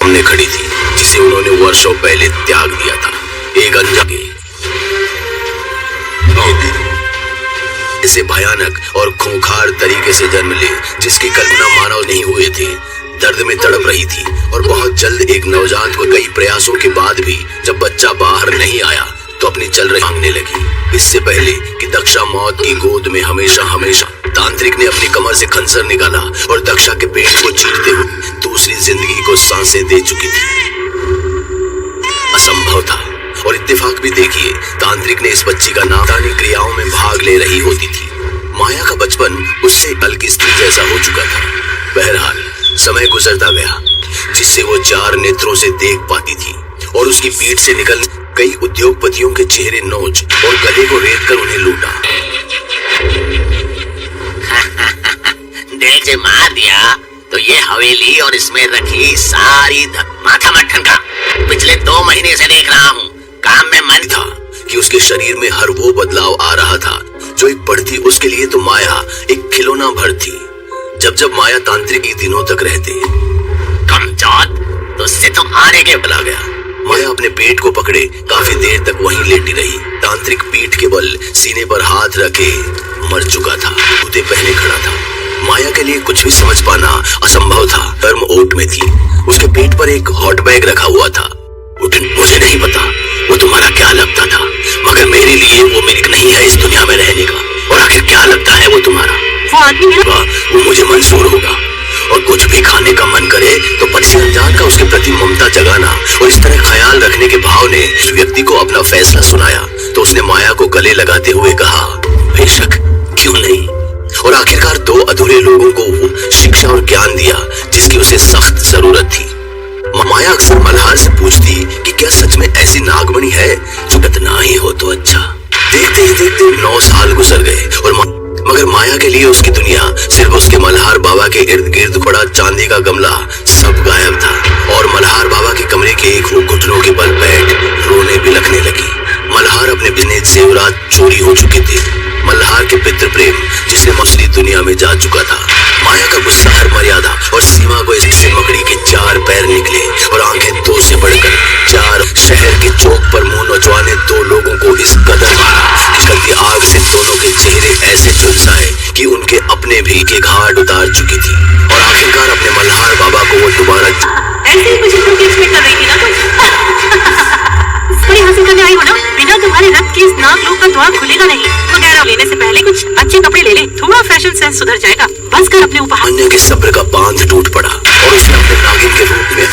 हमने खड़ी थी, जिसे उन्होंने वर्षों पहले त्याग दिया था। एक अनजाने ऐसे भयानक और खूंखार तरीके से जन्म ले जिसकी कल्पना मानव नहीं हुए थे। दर्द में तड़प रही थी और बहुत जल्द एक नवजात को कई प्रयासों के बाद भी जब बच्चा बाहर नहीं आया तो अपनी चल रही मांगने लगी। इससे पहले कि दक्षा मौत की गोद में हमेशा हमेशा तांत्रिक ने अपनी कमर से खंजर निकाला और दक्षा के पेट को चीरते हुए दूसरी जिंदगी को सांसें दे चुकी थी। असंभव था। और इत्तेफाक भी देखिए, तांत्रिक ने इस बच्ची का नादानी क्रियाओं में भाग ले रही होती थी। माया का बचपन उससे कल की स्त्री जैसा हो चुका था। बहरहाल समय गुजरता गया, जिससे वो चार नेत्रों से देख पाती थी और उसकी पीठ से निकल कई उद्योगपतियों के चेहरे नोच और गले को रेत कर उन्हें लूटा। देख से मार दिया तो ये हवेली और इसमें रखी सारी माथा मट्ठन का पिछले 2 महीने से देख रहा हूँ। काम में मन था कि उसके शरीर में हर वो बदलाव आ रहा था जो एक बढ़ती उसके लिए तो माया एक खिलौना भर थी। जब जब माया तांत्रिक की दिनों तक रहते कमजोर तो उससे तो हारे के बला गया। माया अपने पेट को पकड़े काफी देर तक वहीं लेटी रही। तांत्रिक पीठ के बल सीने पर हाथ रखे मर चुका था, जूते पहने खड़ा था। माया के लिए कुछ भी समझ पाना असंभव था। गर्म ओट में थी, उसके पेट पर एक हॉट बैग रखा हुआ था। मुझे नहीं पता वो तुम्हारा क्या लगता था, मगर मेरे लिए वो मिल्क नहीं है इस दुनिया में रहने का। और आखिर क्या लगता है वो तुम्हारा? वो मुझे मंजूर होगा और कुछ भी खाने का मन करे तो पति अनजान का उसके प्रति ममता जगाना और इस तरह ख्याल रखने के भाव ने उस व्यक्ति को अपना फैसला सुनाया तो उसने माया को गले लगाते हुए कहा, बेशक, क्यों नहीं। और आखिरकार 2 अधूरे लोगों को शिक्षा और ज्ञान दिया जिसकी उसे सख्त जरूरत थी। माया अक्सर मल्हार से पूछती कि क्या सच में ऐसी नागमणि है जो कितना ही हो तो अच्छा। देखते ही देखते 9 साल गुजर गए और मगर माया के लिए उसकी दुनिया सिर्फ उसके मल्हार बाबा के इर्द गिर्द पड़ा चांदी का गमला सब गायब था। और मल्हार बाबा के कमरे के एक घुटनों के बल बैठ रोने बिलखने लगी। मल्हार अपने बिजनेस जेवरात चोरी हो चुके थे। मल्हार के पितृ प्रेम जिसने दूसरी दुनिया में जा चुका था। माया का गुस्सा हर मर्यादा और सीमा को इससे मकड़ी के 4 पैर निकले और आंखें 2 से बढ़कर 4। शहर के चौक पर मुंह नचवाने 2 लोगों को इस कदर मारा कि कल की आग से दोनों के चेहरे ऐसे झुलसाए कि उनके अपने भी के घाट उतार चुकी थी। और आखिरकार अपने मल्हार बाबा को वो दोबारा ऐसे ही कुछ एक्सपेक्ट कर रही थी ना तुम। बड़ी हासिल करने आई हो ना, बिना तुम्हारे रक्त के इस नागलोक का द्वार खुलेगा नहीं। वगैरह लेने से पहले कुछ अच्छे कपड़े ले ले, थोड़ा फैशन सेंस सुधर जाएगा। बस कर अपने ऊपर। अन्य के सब्र का बांध टूट पड़ा और उसने अपने नागिन के रूप में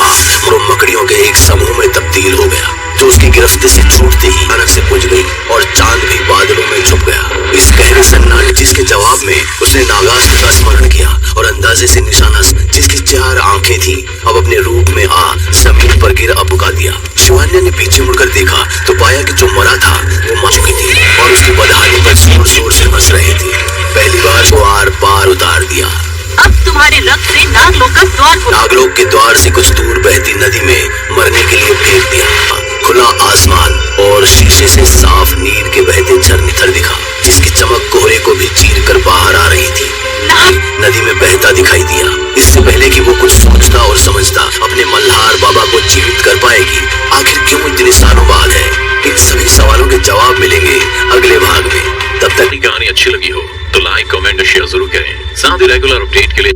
और मकड़ियों के एक समूह में तब्दील हो गया जो उसकी गिरफ्त से छूटते ही अचानक से बुझ गई और चांद भी बादलों में छुप गया। इस गहरे सन्नाटे जिसके जवाब में उसने नागास्त्र का स्मरण किया और अंदाजे से निशाना जिसकी 4 आंखें थी अब अपने रूप में जमीन पर गिर अबका दिया। शिवान्या ने पीछे मुड़कर देखा तो पाया कि जो मरा था वो मर चुकी थी और उसकी बदहाली पर जोर जोर से हंस रहे थे। पहली बार वो आर पार उतार दिया। अब तुम्हारे रक्त से नागलोक का द्वार नागलोक के द्वार से कुछ दूर बहती नदी में मरने के लिए फेंक दिया। खुला आसमान और शीशे से साफ नीर के बहते झरने दिखा जिसकी चमक कोहरे को भी चीर कर बाहर आ रही थी। नदी में बहता दिखाई दिया। इससे पहले कि वो कुछ सोचता और समझता अपने मल्हार बाबा को जीवित कर पाएगी। आखिर क्यों इतने सालों बाद है? इन सभी सवालों के जवाब मिलेंगे अगले भाग में। तब तक कहानी अच्छी लगी हो तो लाइक, कमेंट और शेयर जरूर करें। साथ ही रेगुलर अपडेट के लिए